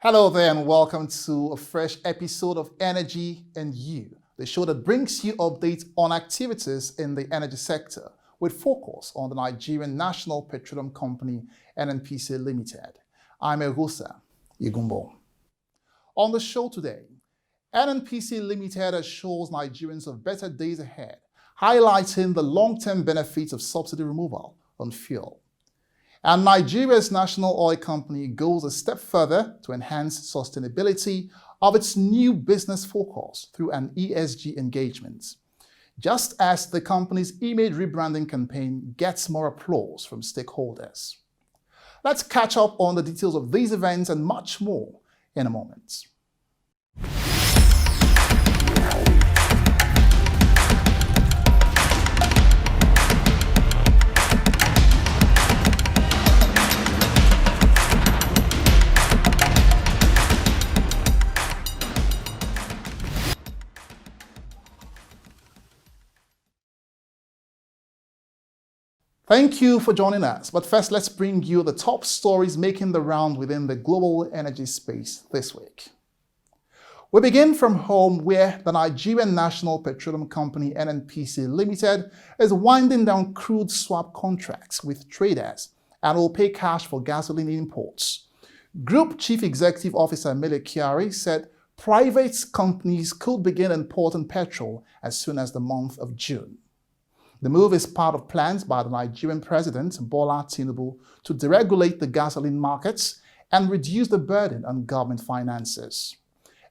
Hello there, and welcome to a fresh episode of Energy and You, the show that brings you updates on activities in the energy sector with focus on the Nigerian National Petroleum Company, NNPC Limited. I'm Egusa Igumbo. On the show today, NNPC Limited assures Nigerians of better days ahead, highlighting the long-term benefits of subsidy removal on fuel. And Nigeria's national oil company goes a step further to enhance sustainability of its new business focus through an ESG engagement, just as the company's image rebranding campaign gets more applause from stakeholders. Let's catch up on the details of these events and much more in a moment. Thank you for joining us. But first, let's bring you the top stories making the round within the global energy space this week. We begin from home, where the Nigerian National Petroleum Company, NNPC Limited, is winding down crude swap contracts with traders and will pay cash for gasoline imports. Group Chief Executive Officer Mele Kyari said private companies could begin importing petrol as soon as the month of June. The move is part of plans by the Nigerian President Bola Tinubu to deregulate the gasoline markets and reduce the burden on government finances.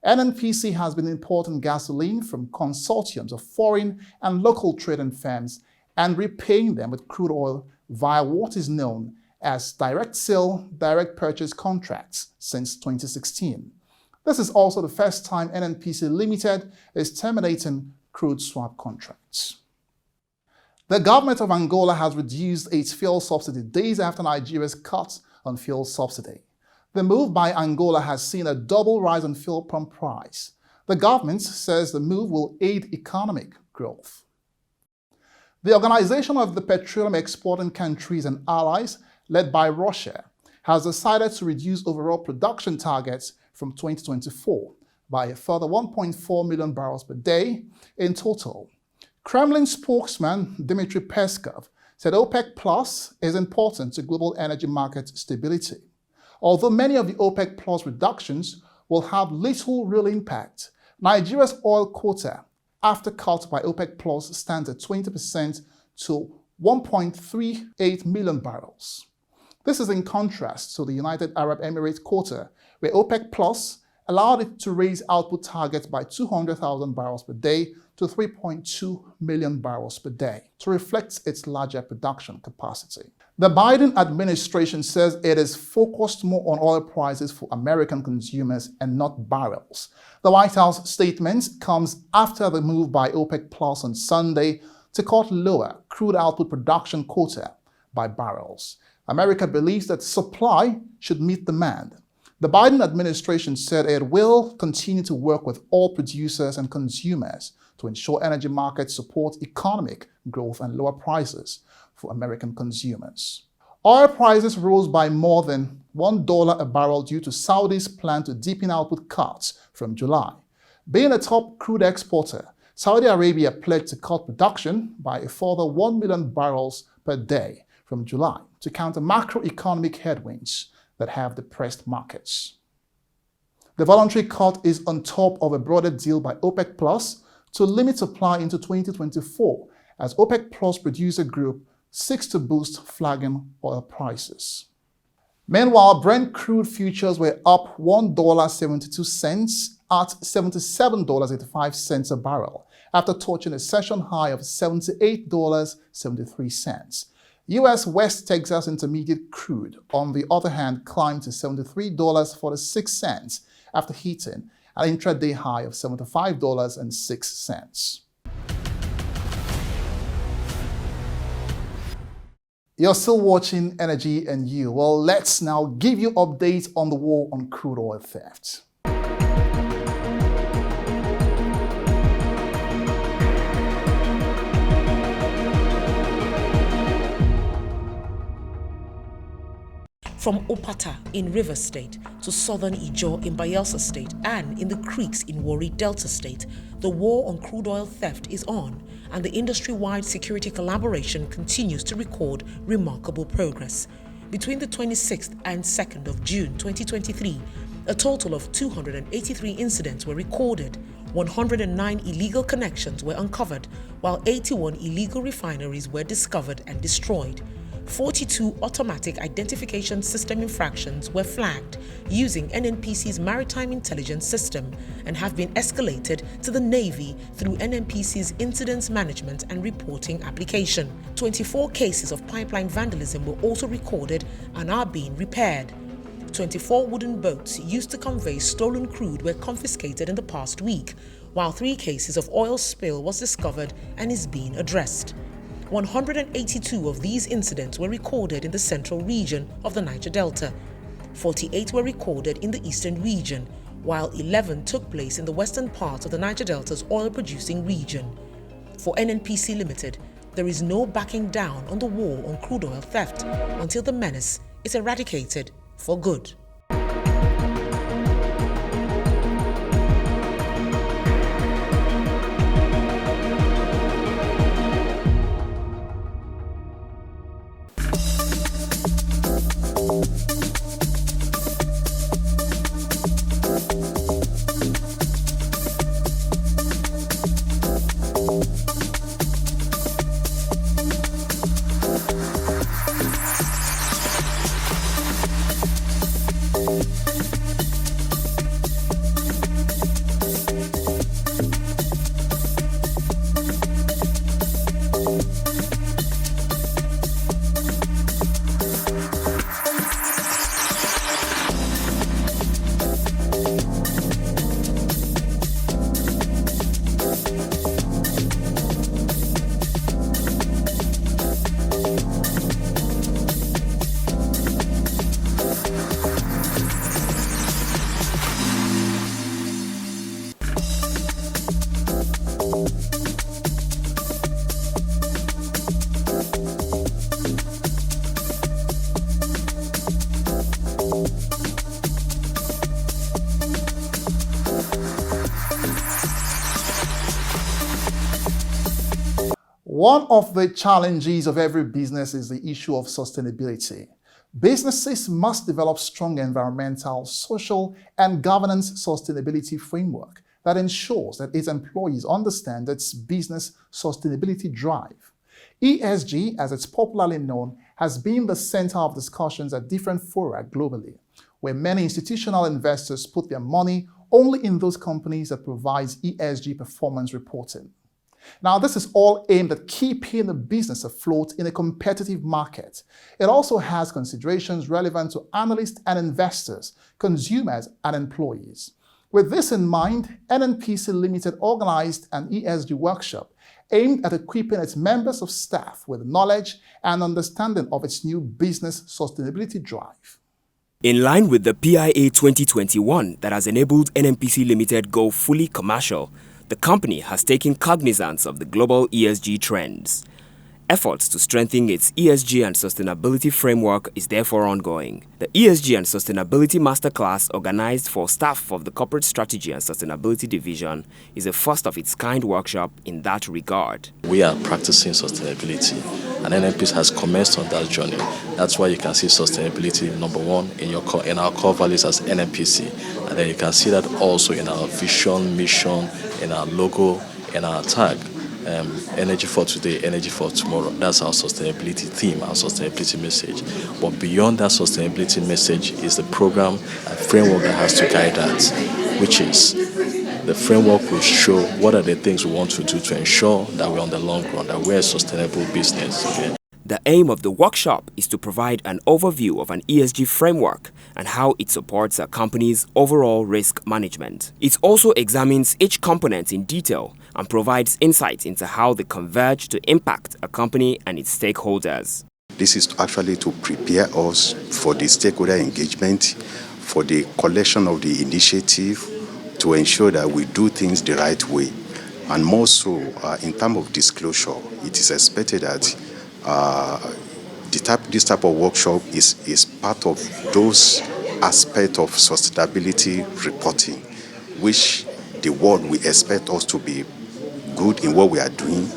NNPC has been importing gasoline from consortiums of foreign and local trading firms and repaying them with crude oil via what is known as direct sale, direct purchase contracts since 2016. This is also the first time NNPC Limited is terminating crude swap contracts. The government of Angola has reduced its fuel subsidy days after Nigeria's cut on fuel subsidy. The move by Angola has seen a double rise in fuel pump price. The government says the move will aid economic growth. The Organization of the Petroleum Exporting Countries and Allies, led by Russia, has decided to reduce overall production targets from 2024 by a further 1.4 million barrels per day in total. Kremlin spokesman Dmitry Peskov said OPEC Plus is important to global energy market stability. Although many of the OPEC Plus reductions will have little real impact, Nigeria's oil quota, after cut by OPEC Plus, stands at 20% to 1.38 million barrels. This is in contrast to the United Arab Emirates quota, where OPEC Plus allowed it to raise output targets by 200,000 barrels per day to 3.2 million barrels per day to reflect its larger production capacity. The Biden administration says it is focused more on oil prices for American consumers and not barrels. The White House statement comes after the move by OPEC Plus on Sunday to cut lower crude output production quota by barrels. America believes that supply should meet demand. The Biden administration said it will continue to work with all producers and consumers to ensure energy markets support economic growth and lower prices for American consumers. Oil prices rose by more than $1 a barrel due to Saudi's plan to deepen output cuts from July. Being a top crude exporter, Saudi Arabia pledged to cut production by a further 1 million barrels per day from July to counter macroeconomic headwinds that have depressed markets. The voluntary cut is on top of a broader deal by OPEC Plus to limit supply into 2024 as OPEC Plus producer group seeks to boost flagging oil prices. Meanwhile, Brent crude futures were up $1.72 at $77.85 a barrel after touching a session high of $78.73. U.S. West Texas Intermediate crude, on the other hand, climbed to $73.46 after hitting an intraday high of $75.06. You're still watching Energy and You. Well, let's now give you updates on the war on crude oil theft. From Opata in Rivers State to southern Ijaw in Bayelsa State and in the creeks in Warri Delta State, the war on crude oil theft is on, and the industry-wide security collaboration continues to record remarkable progress. Between the 26th and 2nd of June 2023, a total of 283 incidents were recorded, 109 illegal connections were uncovered, while 81 illegal refineries were discovered and destroyed. 42 automatic identification system infractions were flagged using NNPC's maritime intelligence system and have been escalated to the Navy through NNPC's incidents management and reporting application. 24 cases of pipeline vandalism were also recorded and are being repaired. 24 wooden boats used to convey stolen crude were confiscated in the past week, while 3 cases of oil spill was discovered and is being addressed. 182 of these incidents were recorded in the central region of the Niger Delta. 48 were recorded in the eastern region, while 11 took place in the western part of the Niger Delta's oil-producing region. For NNPC Limited, there is no backing down on the war on crude oil theft until the menace is eradicated for good. One of the challenges of every business is the issue of sustainability. Businesses must develop strong environmental, social, and governance sustainability framework that ensures that its employees understand its business sustainability drive. ESG, as it's popularly known, has been the center of discussions at different fora globally, where many institutional investors put their money only in those companies that provide ESG performance reporting. Now, this is all aimed at keeping the business afloat in a competitive market. It also has considerations relevant to analysts and investors, consumers and employees. With this in mind, NNPC Limited organized an ESG workshop aimed at equipping its members of staff with knowledge and understanding of its new business sustainability drive. In line with the PIA 2021 that has enabled NNPC Limited go fully commercial, the company has taken cognizance of the global ESG trends. Efforts to strengthen its ESG and sustainability framework is therefore ongoing. The ESG and Sustainability Masterclass, organized for staff of the Corporate Strategy and Sustainability Division, is a first-of-its-kind workshop in that regard. We are practicing sustainability, and NNPC has commenced on that journey. That's why you can see sustainability, number one, in our core values as NNPC, and then you can see that also in our vision, mission, in our logo, in our tag. Energy for today, energy for tomorrow. That's our sustainability theme, our sustainability message. But beyond that sustainability message is the program and framework that has to guide that, which is the framework will show what are the things we want to do to ensure that we're on the long run, that we're a sustainable business. Okay? The aim of the workshop is to provide an overview of an ESG framework and how it supports a company's overall risk management. It also examines each component in detail and provides insight into how they converge to impact a company and its stakeholders. This is actually to prepare us for the stakeholder engagement, for the collection of the initiative, to ensure that we do things the right way. And more so, in terms of disclosure, it is expected that this type of workshop is part of those aspects of sustainability reporting, which the world will expect us to be good in what we are doing.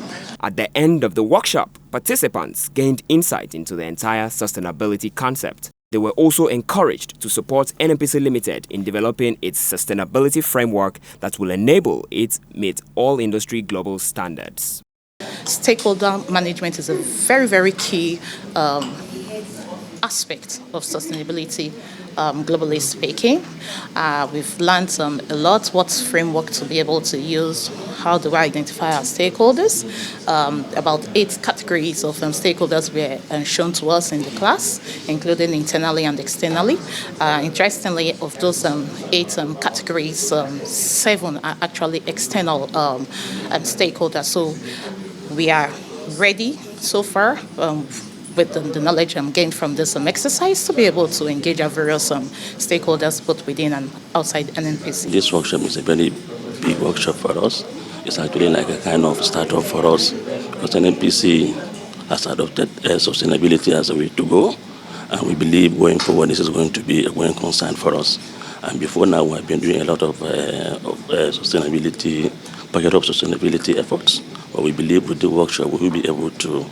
At the end of the workshop, participants gained insight into the entire sustainability concept. They were also encouraged to support NNPC Limited in developing its sustainability framework that will enable it meet all industry global standards. Stakeholder management is a very, very key aspect of sustainability, globally speaking. We've learned a lot, what framework to be able to use, how do we identify our stakeholders. About 8 categories of stakeholders were shown to us in the class, including internally and externally. Interestingly, of those 8 categories, 7 are actually external stakeholders. So we are ready so far with the knowledge gained from this exercise to be able to engage our various stakeholders both within and outside NNPC. This workshop is a very big workshop for us. It's actually like a kind of startup for us because NNPC has adopted sustainability as a way to go, and we believe going forward this is going to be a growing concern for us. And before now we have been doing a lot of sustainability, packet of sustainability efforts, but we believe with the workshop we will be able to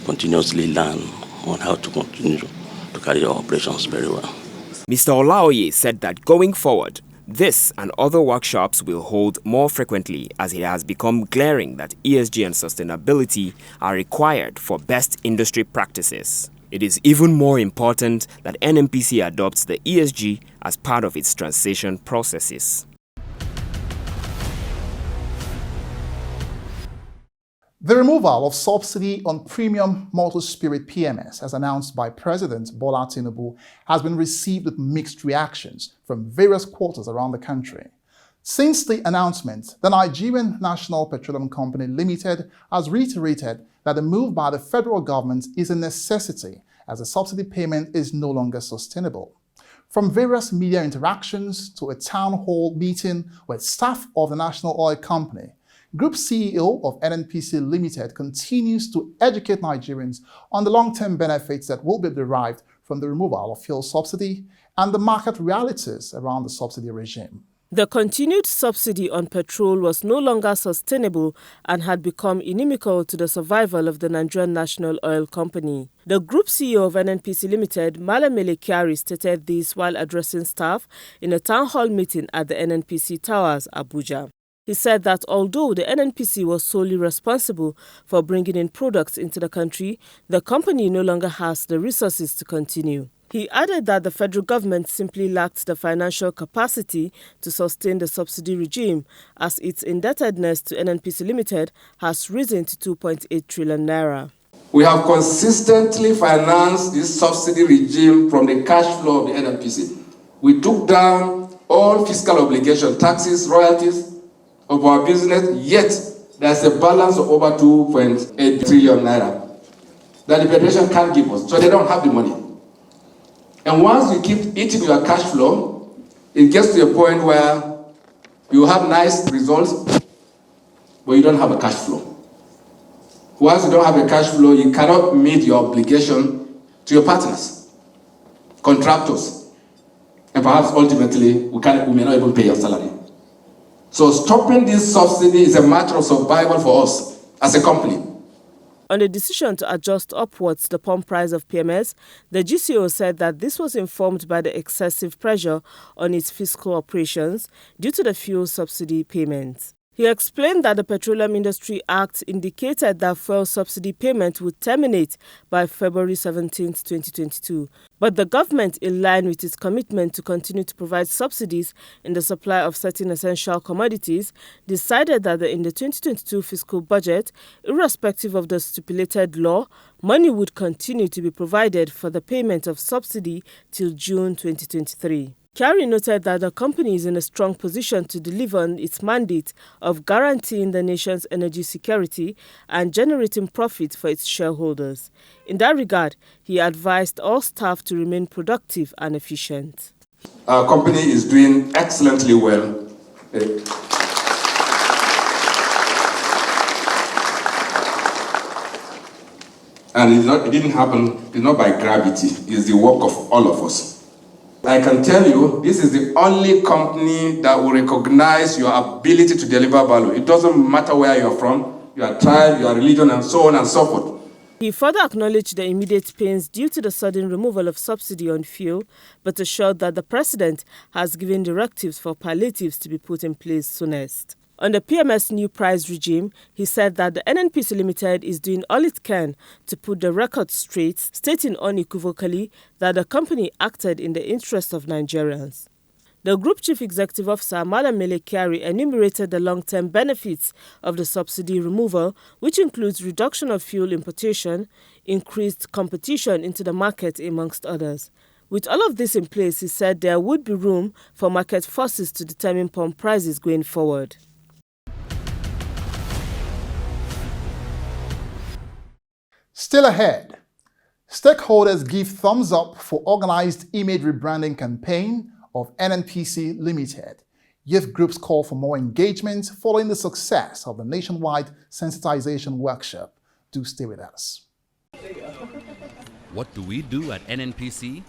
continuously learn on how to continue to carry our operations very well. Mr. Olaoye said that going forward, this and other workshops will hold more frequently as it has become glaring that ESG and sustainability are required for best industry practices. It is even more important that NNPC adopts the ESG as part of its transition processes. The removal of subsidy on premium multi-spirit PMS, as announced by President Bola Tinubu, has been received with mixed reactions from various quarters around the country. Since the announcement, the Nigerian National Petroleum Company Limited has reiterated that the move by the federal government is a necessity as the subsidy payment is no longer sustainable. From various media interactions to a town hall meeting with staff of the National Oil Company, Group CEO of NNPC Limited continues to educate Nigerians on the long-term benefits that will be derived from the removal of fuel subsidy and the market realities around the subsidy regime. The continued subsidy on petrol was no longer sustainable and had become inimical to the survival of the Nigerian National Oil Company. The Group CEO of NNPC Limited, Malamele Kyari, stated this while addressing staff in a town hall meeting at the NNPC Towers, Abuja. He said that although the NNPC was solely responsible for bringing in products into the country, the company no longer has the resources to continue. He added that the federal government simply lacked the financial capacity to sustain the subsidy regime, as its indebtedness to NNPC Limited has risen to 2.8 trillion naira. We have consistently financed this subsidy regime from the cash flow of the NNPC. We took down all fiscal obligations, taxes, royalties, of our business, yet there's a balance of over 2.8 trillion naira that the Federation can't give us, so they don't have the money. And once you keep eating your cash flow, it gets to a point where you have nice results, but you don't have a cash flow. Once you don't have a cash flow, you cannot meet your obligation to your partners, contractors, and perhaps ultimately we may not even pay your salary. So stopping this subsidy is a matter of survival for us as a company. On the decision to adjust upwards the pump price of PMS, the GCO said that this was informed by the excessive pressure on its fiscal operations due to the fuel subsidy payments. He explained that the Petroleum Industry Act indicated that fuel subsidy payment would terminate by February 17, 2022. But the government, in line with its commitment to continue to provide subsidies in the supply of certain essential commodities, decided that in the 2022 fiscal budget, irrespective of the stipulated law, money would continue to be provided for the payment of subsidy till June 2023. Kyari noted that the company is in a strong position to deliver on its mandate of guaranteeing the nation's energy security and generating profit for its shareholders. In that regard, he advised all staff to remain productive and efficient. Our company is doing excellently well. And it didn't happen, it's not by gravity, it's the work of all of us. I can tell you, this is the only company that will recognize your ability to deliver value. It doesn't matter where you're from, your tribe, your religion, and so on and so forth. He further acknowledged the immediate pains due to the sudden removal of subsidy on fuel, but assured that the president has given directives for palliatives to be put in place soonest. On the PMS new price regime, he said that the NNPC Limited is doing all it can to put the record straight, stating unequivocally that the company acted in the interest of Nigerians. The Group Chief Executive Officer, Madam Mele Kyari, enumerated the long-term benefits of the subsidy removal, which includes reduction of fuel importation, increased competition into the market, amongst others. With all of this in place, he said there would be room for market forces to determine pump prices going forward. Still ahead, stakeholders give thumbs up for organized image rebranding campaign of NNPC Limited. Youth groups call for more engagement following the success of the nationwide sensitization workshop. Do stay with us. What do we do at NNPC?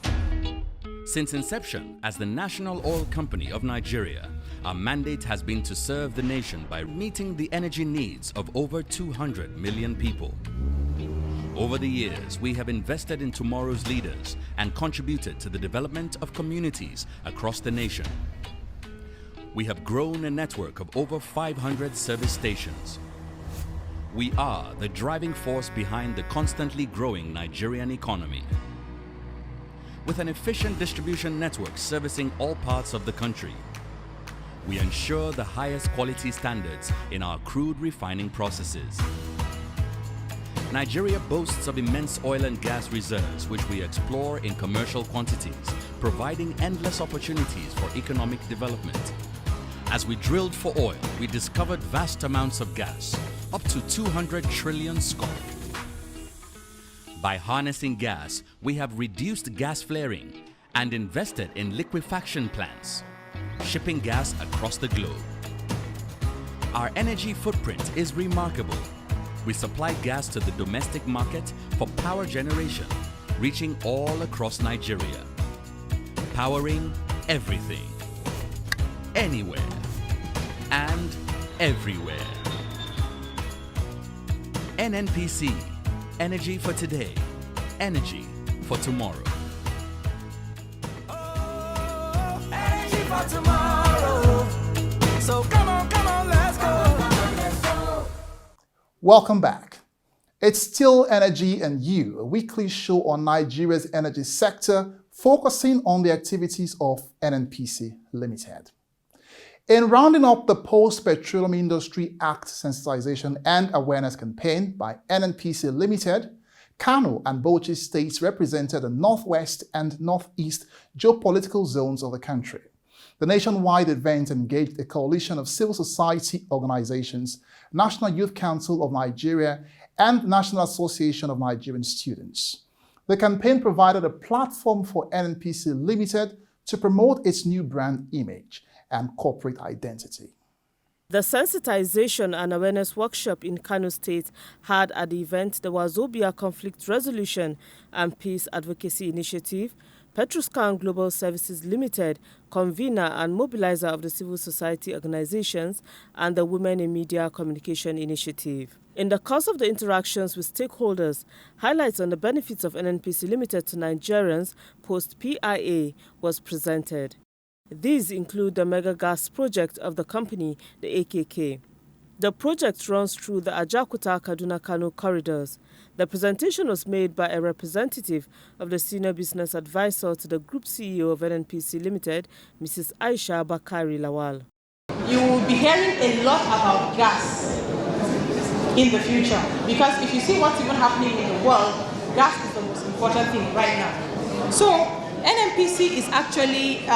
Since inception as the national oil company of Nigeria, our mandate has been to serve the nation by meeting the energy needs of over 200 million people. Over the years, we have invested in tomorrow's leaders and contributed to the development of communities across the nation. We have grown a network of over 500 service stations. We are the driving force behind the constantly growing Nigerian economy. With an efficient distribution network servicing all parts of the country, we ensure the highest quality standards in our crude refining processes. Nigeria boasts of immense oil and gas reserves which we explore in commercial quantities, providing endless opportunities for economic development. As we drilled for oil, we discovered vast amounts of gas, up to 200 trillion scoop. By harnessing gas, we have reduced gas flaring and invested in liquefaction plants, shipping gas across the globe. Our energy footprint is remarkable. We supply gas to the domestic market for power generation, reaching all across Nigeria. Powering everything, anywhere, and everywhere. NNPC, energy for today, energy for tomorrow. Oh, energy for tomorrow. So come on, let's go. Welcome back. It's still Energy and You, a weekly show on Nigeria's energy sector, focusing on the activities of NNPC Limited. In rounding up the Post-Petroleum Industry Act Sensitization and Awareness Campaign by NNPC Limited, Kano and Bauchi states represented the northwest and northeast geopolitical zones of the country. The nationwide event engaged a coalition of civil society organizations, National Youth Council of Nigeria, and National Association of Nigerian Students. The campaign provided a platform for NNPC Limited to promote its new brand image and corporate identity. The sensitization and awareness workshop in Kano State had at the event the Wazobia Conflict Resolution and Peace Advocacy Initiative, Petroscan Global Services Limited, convener and mobilizer of the civil society organizations, and the Women in Media Communication Initiative. In the course of the interactions with stakeholders, highlights on the benefits of NNPC Limited to Nigerians post-PIA was presented. These include the mega gas project of the company, the AKK. The project runs through the Ajaokuta-Kaduna-Kano corridors. The presentation was made by a representative of the Senior Business Advisor to the Group CEO of NNPC Limited, Mrs. Aisha Bakari Lawal. You will be hearing a lot about gas in the future, because if you see what's even happening in the world, gas is the most important thing right now. So NNPC is actually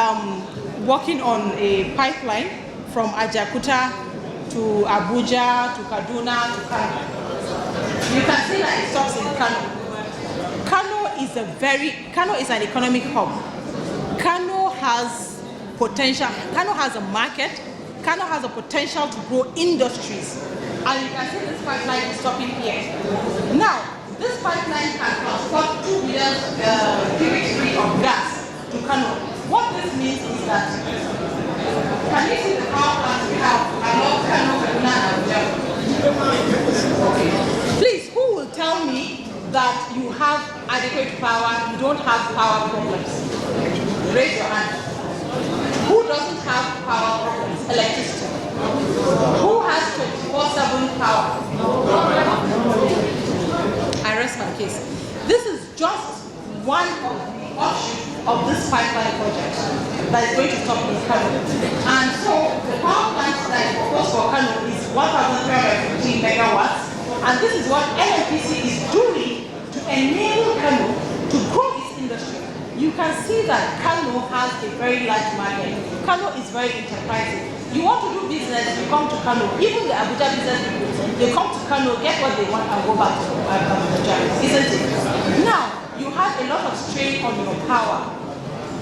working on a pipeline from Ajaokuta to Abuja to Kaduna to Kano. You can see that it stops in Kano. Kano is an economic hub. Kano has potential. Kano has a market. Kano has a potential to grow industries. And you can see this pipeline is stopping here. Now, this pipeline can transport 2 billion cubic feet of gas to Kano. What this means is that, can you see the power plants we have along Kano, Kaduna, and Abuja? Okay. Please, who will tell me that you have adequate power, you don't have power problems? Raise your hand. Who doesn't have power problems? Electricity. Who has 24/7 power? I rest my case. This is just one of the offshoots of this pipeline project that is going to stop in Kano. And so the power plant that is proposed for Kano is 1,315 megawatts. And this is what NNPC is doing to enable Kano to grow its industry. You can see that Kano has a very large market. Kano is very enterprising. You want to do business, you come to Kano. Even the Abuja business people, they come to Kano, get what they want, and go back to Abuja, isn't it? Now, you have a lot of strain on your power.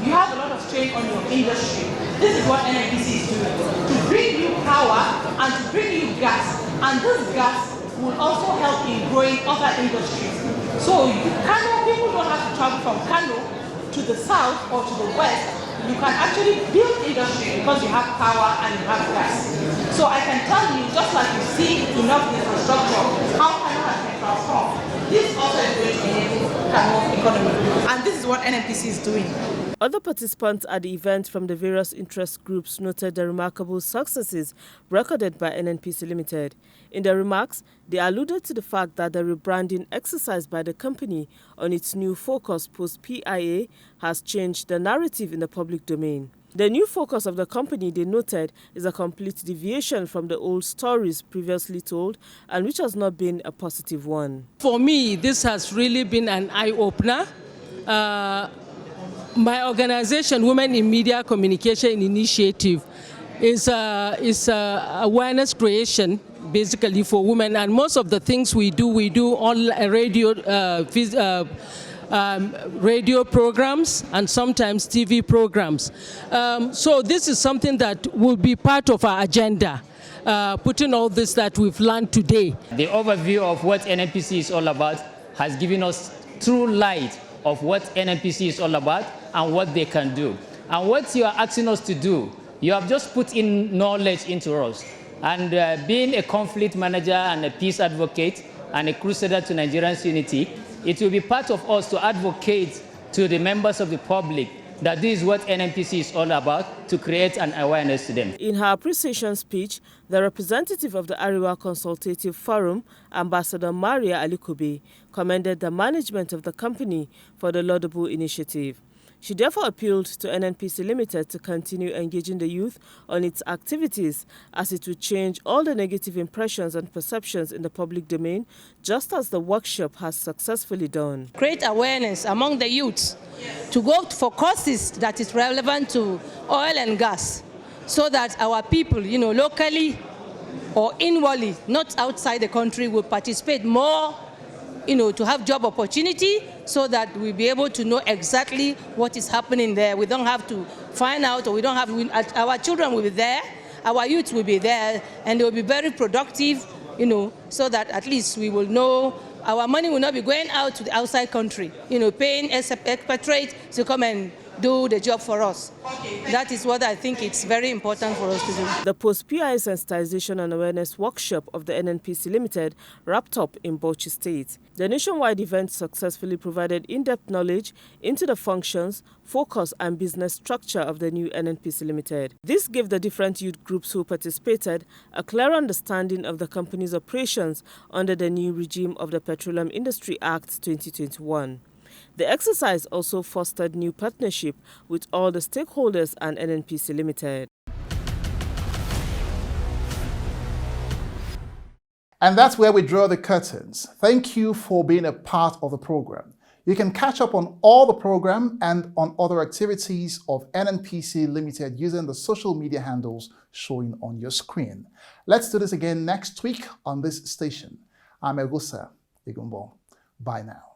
You have a lot of strain on your industry. This is what NNPC is doing, to bring you power and to bring you gas. And this gas will also help in growing other industries. So Kano, people don't have to travel from Kano to the south or to the west. You can actually build industry because you have power and you have gas. So I can tell you, just like you see enough infrastructure, how Kano has been transformed. This also is going to enable Kano's economy. And this is what NNPC is doing. Other participants at the event from the various interest groups noted the remarkable successes recorded by NNPC Limited. In their remarks, they alluded to the fact that the rebranding exercise by the company on its new focus post-PIA has changed the narrative in the public domain. The new focus of the company, they noted, is a complete deviation from the old stories previously told and which has not been a positive one. For me, this has really been an eye-opener. My organization, Women in Media Communication Initiative, is awareness creation basically for women, and most of the things we do on radio programs and sometimes TV programs. So this is something that will be part of our agenda, putting all this that we've learned today. The overview of what NNPC is all about has given us true light of what NNPC is all about and what they can do. And what you are asking us to do, you have just put in knowledge into us. And being a conflict manager and a peace advocate and a crusader to Nigerians' unity, it will be part of us to advocate to the members of the public that this is what NNPC is all about, to create an awareness to them. In her appreciation speech, the representative of the Ariwa Consultative Forum, Ambassador Maria Alikobe, commended the management of the company for the laudable initiative. She therefore appealed to NNPC Limited to continue engaging the youth on its activities as it would change all the negative impressions and perceptions in the public domain, just as the workshop has successfully done. Create awareness among the youths to go for courses that is relevant to oil and gas, so that our people, locally or inwardly, not outside the country, will participate more, to have job opportunity, so that we'll be able to know exactly what is happening there. We don't have to find out, or we don't have, our children will be there, our youth will be there, and they will be very productive, so that at least we will know our money will not be going out to the outside country, paying expatriates to come and do the job for us. That is what I think it's very important for us to do. The post-PI sensitization and awareness workshop of the NNPC Limited wrapped up in Bauchi State. The nationwide event successfully provided in-depth knowledge into the functions, focus and business structure of the new NNPC Limited. This gave the different youth groups who participated a clear understanding of the company's operations under the new regime of the Petroleum Industry Act 2021. The exercise also fostered new partnership with all the stakeholders and NNPC Limited. And that's where we draw the curtains. Thank you for being a part of the program. You can catch up on all the program and on other activities of NNPC Limited using the social media handles showing on your screen. Let's do this again next week on this station. I'm Egusa Igumbo. Bye now.